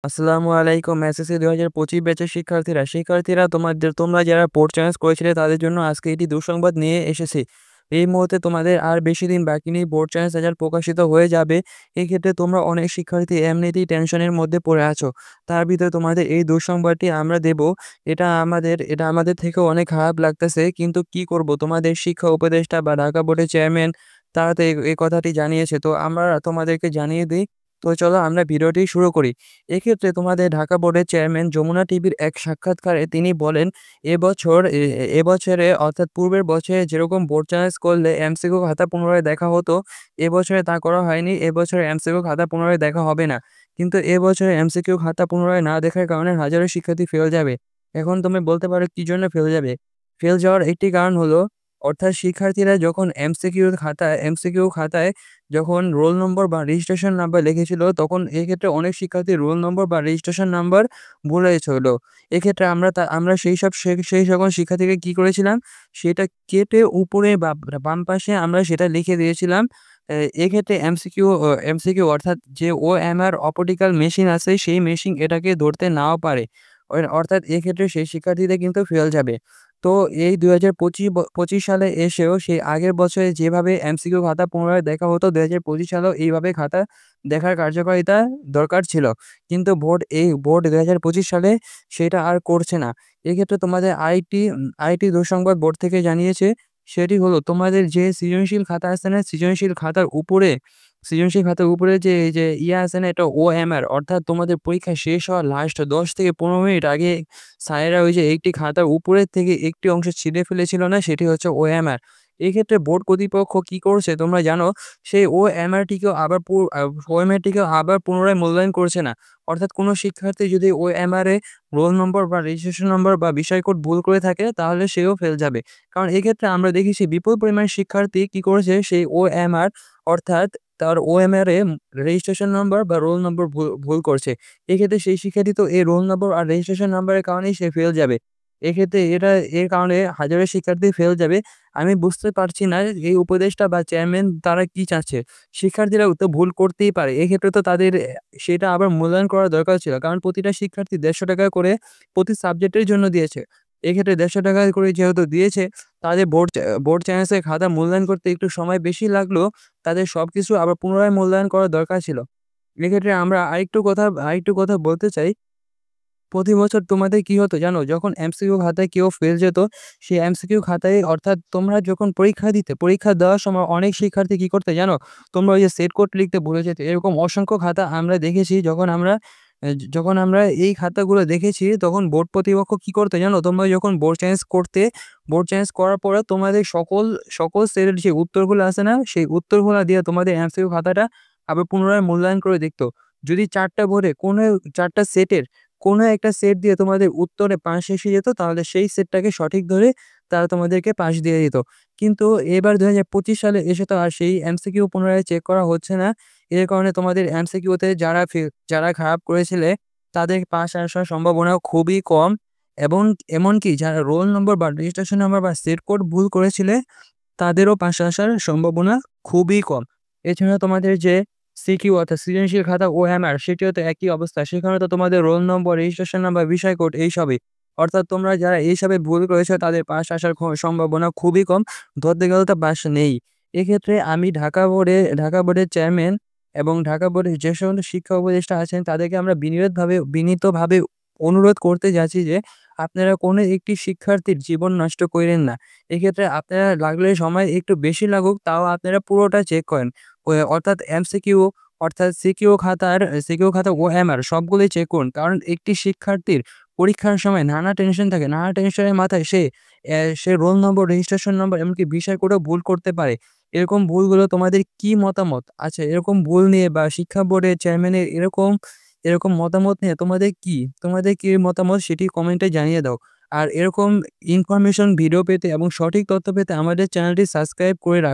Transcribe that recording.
আসসালামু আলাইকুম। এসএসসি ২০২৫ ব্যাচের শিক্ষার্থীরা তোমরা যারা বোর্ড চয়েস করেছিলে তাদের জন্য আজকে এটি দুঃসংবাদ নিয়ে এসেছি। এই মুহূর্তে তোমাদের আর বেশি দিন বাকি নেই, বোর্ড চয়েস রেজাল্ট প্রকাশিত হয়ে যাবে। এক্ষেত্রে তোমরা অনেক শিক্ষার্থী এমনিতেই টেনশনের মধ্যে পড়ে আছো। তার ভিতরে তোমাদের এই দুঃসংবাদটি আমরা দেব। এটা আমাদের থেকেও অনেক খারাপ লাগতেছে। কিন্তু কি করব, তোমাদের শিক্ষা উপদেষ্টা বা ঢাকা বোর্ডের চেয়ারম্যান তারা তো এই কথাটি জানিয়েছে। তো আমরা তোমাদেরকে জানিয়ে দিই। তো চলো আমরা ভিডিওটি শুরু করি। এক্ষেত্রে তোমাদের ঢাকা বোর্ডের চেয়ারম্যান যমুনা টিভির এক সাক্ষাৎকারে তিনি বলেন, এবছর এ এ এবছরে অর্থাৎ পূর্বের বছরে যেরকম বোর্ড চয়েস করলে এমসিকিউ খাতা পুনরায় দেখা হতো, এবছরে তা করা হয়নি। এবছরে এমসিকিউ খাতা পুনরায় দেখা হবে না। কিন্তু এবছরে এমসিকিউ খাতা পুনরায় না দেখার কারণে হাজারো শিক্ষার্থী ফেল যাবে। এখন তুমি বলতে পারো কি জন্য ফেল যাবে? ফেল যাওয়ার একটি কারণ হলো, অর্থাৎ শিক্ষার্থীরা যখন এমসিকিউ খাতায় যখন রোল নম্বর বা রেজিস্ট্রেশন নাম্বার লিখেছিল, তখন এক্ষেত্রে অনেক শিক্ষার্থীর রোল নম্বর বা রেজিস্ট্রেশন নাম্বার ভুল হয়েছিল। এক্ষেত্রে আমরা সেই সকল শিক্ষার্থীকে কি করেছিলাম? সেটা কেটে উপরে বা বাম পাশে আমরা সেটা লিখে দিয়েছিলাম। এক্ষেত্রে এমসিকিউ অর্থাৎ যে ওএমআর অপটিক্যাল মেশিন আছে, সেই মেশিন এটাকে ধরতে নাও পারে। অর্থাৎ এক্ষেত্রে সেই শিক্ষার্থীদের কিন্তু ফেল যাবে। তো এই ২০২৫ সালে এসেও সেই আগের বছরে যেভাবে এমসিকিউ খাতা পুনরায় দেখা হতো, ২০২৫ সালেও এইভাবে খাতা দেখার কার্যকারিতা দরকার ছিল। কিন্তু বোর্ড ২০২৫ সালে সেটা আর করছে না। এক্ষেত্রে তোমাদের আরেকটি দুঃসংবাদ বোর্ড থেকে জানিয়েছে। সেটি হলো, তোমাদের যে সৃজনশীল খাতা আছে না? সৃজনশীল খাতার উপরে যে এই যে আছে না? এটা ওএমআর, অর্থাৎ তোমাদের পরীক্ষা শেষ হওয়ার লাস্ট ১০ থেকে ১৫ মিনিট আগে স্যারেরা ওই যে একটি খাতার উপরের থেকে একটি অংশ ছিঁড়ে ফেলেছিল না? সেটি হচ্ছে ওএমআর। এক্ষেত্রে বোর্ড কর্তৃপক্ষ কি করছে তোমরা জানো? সেই ওএমআরটিকেও আবার পুনরায় মূল্যায়ন করছে না। অর্থাৎ কোনো শিক্ষার্থী যদি ওএমআর এ রোল নম্বর বা রেজিস্ট্রেশন নম্বর বা বিষয় কোড ভুল করে থাকে, তাহলে সেও ফেল যাবে। কারণ এক্ষেত্রে আমরা দেখেছি বিপুল পরিমাণ শিক্ষার্থী কি করেছে, সেই ওএমআর অর্থাৎ তার ওএমআর এ রেজিস্ট্রেশন নম্বর বা রোল নম্বর ভুল করছে। এক্ষেত্রে সেই শিক্ষার্থী তো এই রোল নম্বর আর রেজিস্ট্রেশন নাম্বারের কারণেই সে ফেল যাবে। এক্ষেত্রে এর কারণে হাজারো শিক্ষার্থী ফেল যাবে। আমি বুঝতে পারছি না এই উপদেষ্টা বা চেয়ারম্যান তারা কি চাচ্ছে? শিক্ষার্থীরা তো ভুল করতেই পারে। এক্ষেত্রে তো তাদের সেটা আবার মূল্যায়ন করা দরকার ছিল। কারণ প্রতিটা শিক্ষার্থী ৳১৫০ করে প্রতি সাবজেক্টের জন্য দিয়েছে। এক্ষেত্রে ৳১৫০ করে যেহেতু দিয়েছে, তাদের বোর্ড চ্যানেলসের খাতা মূল্যায়ন করতে একটু সময় বেশি লাগলেও তাদের সবকিছু আবার পুনরায় মূল্যায়ন করা দরকার ছিল। এক্ষেত্রে আমরা আরেকটু কথা বলতে চাই। প্রতি বছর তোমাদের কি হতো জানো? যখন এমসিকিউ খাতায় কেউ ফেল যেত, সেই এমসিকিউ খাতায় অর্থাৎ তোমরা যখন পরীক্ষা দেওয়ার সময় অনেক শিক্ষার্থী কি করতে জানো? তোমরা ওই যে সেট কোড লিখতে ভুলে যেতে। এরকম অসংখ্য খাতা আমরা দেখেছি। যখন আমরা এই খাতাগুলো দেখেছি, তখন বোর্ড কর্তৃপক্ষ কি করতে জানো? তোমরা যখন বোর্ড চেঞ্জ করার পরে তোমাদের সকল সেটের যে উত্তরগুলো আছে না? সেই উত্তরগুলা দিয়ে তোমাদের এমসিকিউ খাতাটা আবার পুনরায় মূল্যায়ন করে দেখত। যদি ৪ টা বোর্ডে কোনো ৪ টা সেটের কোনো একটা সেট দিয়ে তোমাদের উত্তরে পাস এসে যেত, তাহলে সেই সেটটাকে সঠিক ধরে তারা তোমাদেরকে পাস দিয়ে দিত। কিন্তু এবার ২০২৫ সালে এসে তো আর সেই এমসিকিউ পুনরায় চেক করা হচ্ছে না। এর কারণে তোমাদের এমসিকিউতে যারা খারাপ করেছিলে, তাদের পাস আসার সম্ভাবনাও খুবই কম। এবং এমনকি যারা রোল নম্বর বা রেজিস্ট্রেশন নাম্বার বা সেট কোড ভুল করেছিলে, তাদেরও পাশে আসার সম্ভাবনা খুবই কম। এছাড়া তোমাদের যে সিকিউ অর্থাৎ সৃজনশীল খাতা ওএমআর, সেটিও তো একই অবস্থা। সেখানে তো তোমাদের রোল নম্বর, রেজিস্ট্রেশন নাম্বার, বিষয় কোড এইসবই। অর্থাৎ তোমরা যারা এইসবে ভুল করেছো, তাদের পাশ আসার সম্ভাবনা খুবই কম। ধরতে গেলে তো পাস নেই। এক্ষেত্রে আমি ঢাকা বোর্ডের চেয়ারম্যান এবং ঢাকা বোর্ডের যে সমস্ত শিক্ষা উপদেষ্টা আছেন, তাদেরকে আমরা বিনীতভাবে অনুরোধ করতে যাচ্ছি যে, আপনারা কোনো একটি শিক্ষার্থীর জীবন নষ্ট কইরেন না। এক্ষেত্রে আপনারা লাগলে সময় একটু বেশি লাগুক, তাও আপনারা পুরোটা চেক করেন। অর্থাৎ এমসিকিউ অর্থাৎ সিকিউ খাতা ওএমআর সবগুলোই চেক করুন। কারণ একটি শিক্ষার্থীর পরীক্ষার সময় নানা টেনশন থাকে। নানা টেনশনের মাথায় সে রোল নম্বর, রেজিস্ট্রেশন নম্বর এমনকি বিষয় কোডও ভুল করতে পারে। এরকম ভুলগুলো তোমাদের কি মতামত? আচ্ছা, এরকম ভুল নিয়ে বা শিক্ষা বোর্ডের চেয়ারম্যানের এরকম মতামত নিয়ে তোমাদের কি মতামত, সেটি কমেন্টে জানিয়ে দাও। আর এরকম ইনফরমেশন ভিডিও পেতে এবং সঠিক তথ্য পেতে আমাদের চ্যানেলটি সাবস্ক্রাইব করে